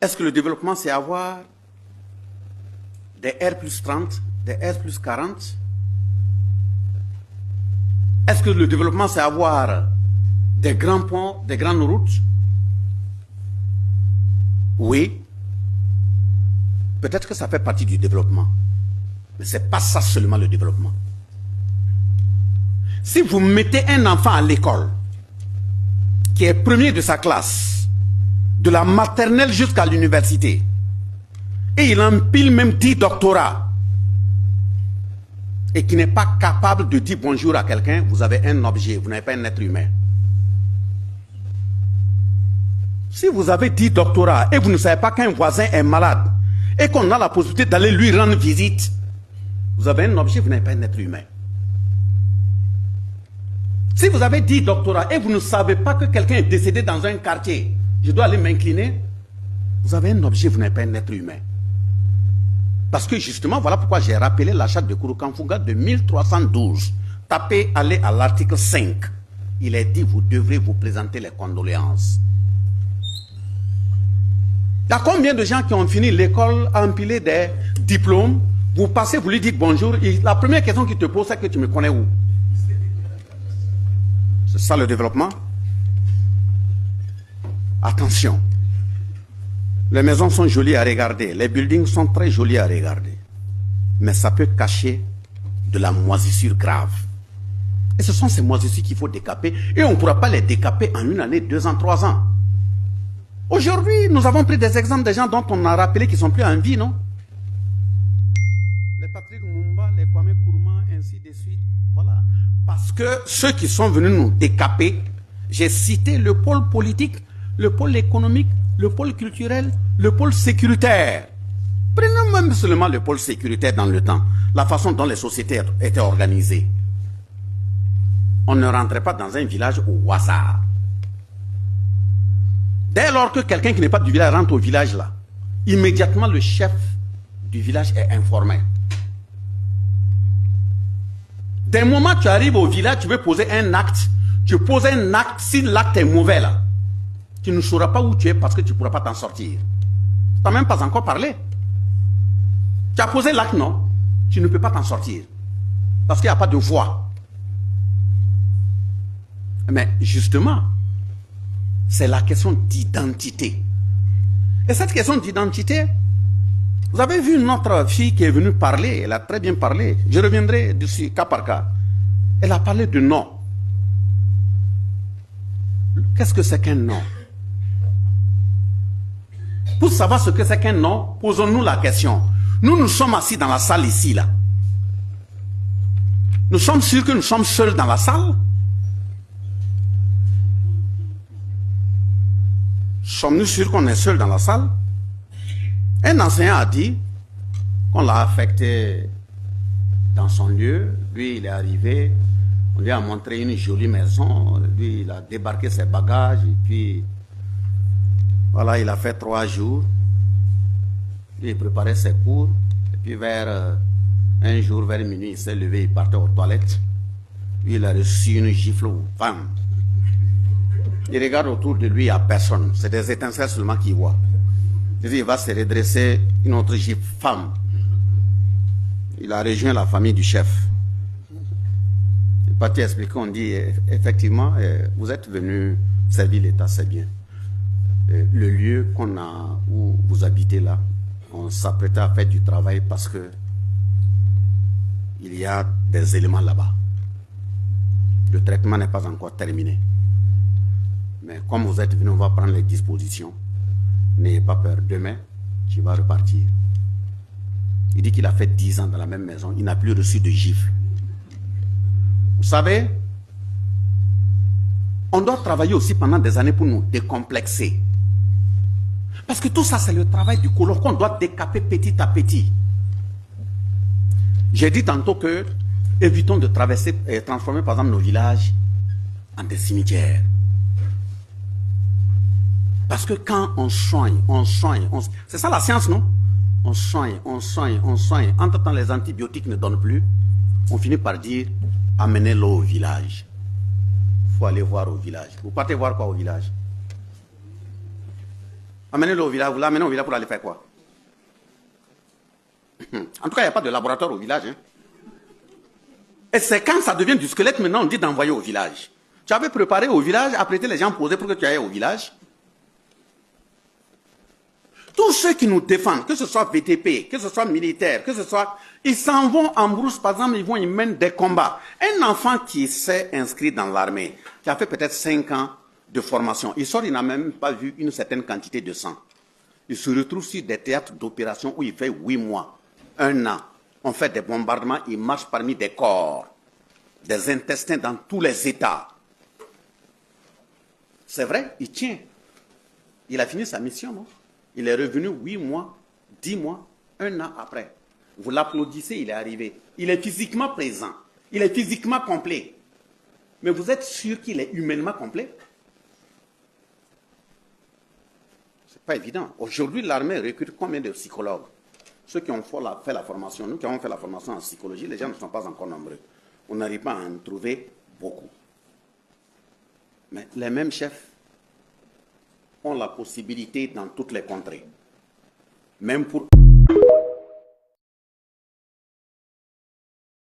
Est-ce que le développement, c'est avoir des R plus 30, des R plus 40? Est-ce que le développement, c'est avoir des grands ponts, des grandes routes? Oui. Peut-être que ça fait partie du développement. Mais ce n'est pas ça seulement le développement. Si vous mettez un enfant à l'école, qui est premier de sa classe, de la maternelle jusqu'à l'université, et il empile même 10 doctorats, et qui n'est pas capable de dire bonjour à quelqu'un, vous avez un objet, vous n'avez pas un être humain. Si vous avez 10 doctorats et vous ne savez pas qu'un voisin est malade et qu'on a la possibilité d'aller lui rendre visite, vous avez un objet, vous n'avez pas un être humain. Si vous avez 10 doctorats et vous ne savez pas que quelqu'un est décédé dans un quartier, je dois aller m'incliner, vous avez un objet, vous n'avez pas un être humain. Parce que justement, voilà pourquoi j'ai rappelé la charte de Kurukanfuga de 1312. Tapez, allez à l'article 5. Il est dit, vous devrez vous présenter les condoléances. Il y a combien de gens qui ont fini l'école, empilé des diplômes, vous passez, vous lui dites bonjour, et la première question qu'il te pose, c'est que tu me connais où? C'est ça le développement? Attention. Les maisons sont jolies à regarder, les buildings sont très jolis à regarder. Mais ça peut cacher de la moisissure grave. Et ce sont ces moisissures qu'il faut décaper, et on ne pourra pas les décaper en 1 année, 2 ans, 3 ans. Aujourd'hui, nous avons pris des exemples de gens dont on a rappelé qu'ils ne sont plus en vie, non? Les Patrick Lumumba, les Kwame Nkrumah, ainsi de suite. Voilà. Parce que ceux qui sont venus nous décaper, j'ai cité le pôle politique, le pôle économique, le pôle culturel, le pôle sécuritaire. Prenons même seulement le pôle sécuritaire dans le temps, la façon dont les sociétés étaient organisées. On ne rentrait pas dans un village au hasard. Dès lors que quelqu'un qui n'est pas du village rentre au village là, immédiatement le chef du village est informé. Dès le moment où tu arrives au village, tu veux poser un acte. Tu poses un acte, si l'acte est mauvais là, tu ne sauras pas où tu es parce que tu ne pourras pas t'en sortir. Tu n'as même pas encore parlé. Tu as posé l'acte, non? Tu ne peux pas t'en sortir. Parce qu'il n'y a pas de voix. Mais justement, c'est la question d'identité. Et cette question d'identité, vous avez vu notre fille qui est venue parler, elle a très bien parlé. Je reviendrai dessus cas par cas. Elle a parlé de nom. Qu'est-ce que c'est qu'un nom? Pour savoir ce que c'est qu'un nom, posons-nous la question. Nous sommes assis dans la salle ici, là. Nous sommes sûrs que nous sommes seuls dans la salle? Sommes-nous sûrs qu'on est seuls dans la salle? Un enseignant a dit qu'on l'a affecté dans son lieu. Lui, il est arrivé, on lui a montré une jolie maison. Lui, il a débarqué ses bagages et puis voilà, il a fait 3 jours. Lui, il préparait ses cours. Et puis un jour, vers minuit, il s'est levé, il partait aux toilettes. Lui, il a reçu une gifle aux femmes. Il regarde autour de lui, il n'y a personne. C'est des étincelles seulement qu'il voit. Il va se redresser, une autre gifle, femme. Il a rejoint la famille du chef. Il est parti expliquer, on dit, effectivement, vous êtes venu servir l'État, c'est bien. Le lieu où vous habitez là, on s'apprêtait à faire du travail parce que il y a des éléments là-bas. Le traitement n'est pas encore terminé. Mais comme vous êtes venu, on va prendre les dispositions. N'ayez pas peur, demain, tu vas repartir. Il dit qu'il a fait 10 ans dans la même maison, il n'a plus reçu de gifle. Vous savez, on doit travailler aussi pendant des années pour nous décomplexer. Parce que tout ça, c'est le travail du colon qu'on doit décaper petit à petit. J'ai dit tantôt que, évitons de traverser et transformer par exemple nos villages en des cimetières. Parce que quand on soigne, c'est ça la science, non? On soigne. Entre-temps, les antibiotiques ne donnent plus. On finit par dire, amenez l'eau au village. Il faut aller voir au village. Vous partez voir quoi au village? Amenez-le au village, vous l'amenez au village pour aller faire quoi? En tout cas, il n'y a pas de laboratoire au village. Hein. Et c'est quand ça devient du squelette, maintenant on dit d'envoyer au village. Tu avais préparé au village, après les gens posaient pour que tu ailles au village. Tous ceux qui nous défendent, que ce soit VTP, que ce soit militaire, que ce soit... Ils s'en vont en brousse, par exemple, ils mènent des combats. Un enfant qui s'est inscrit dans l'armée, qui a fait peut-être 5 ans de formation, il sort, il n'a même pas vu une certaine quantité de sang. Il se retrouve sur des théâtres d'opération où il fait 8 mois, 1 an. On fait des bombardements, il marche parmi des corps, des intestins dans tous les états. C'est vrai, il tient. Il a fini sa mission, non? Il est revenu 8 mois, 10 mois, 1 an après. Vous l'applaudissez, il est arrivé. Il est physiquement présent. Il est physiquement complet. Mais vous êtes sûr qu'il est humainement complet? C'est pas évident. Aujourd'hui, l'armée recrute combien de psychologues? Ceux qui ont fait la formation, nous qui avons fait la formation en psychologie, les gens ne sont pas encore nombreux. On n'arrive pas à en trouver beaucoup. Mais les mêmes chefs ont la possibilité dans toutes les contrées. Même pour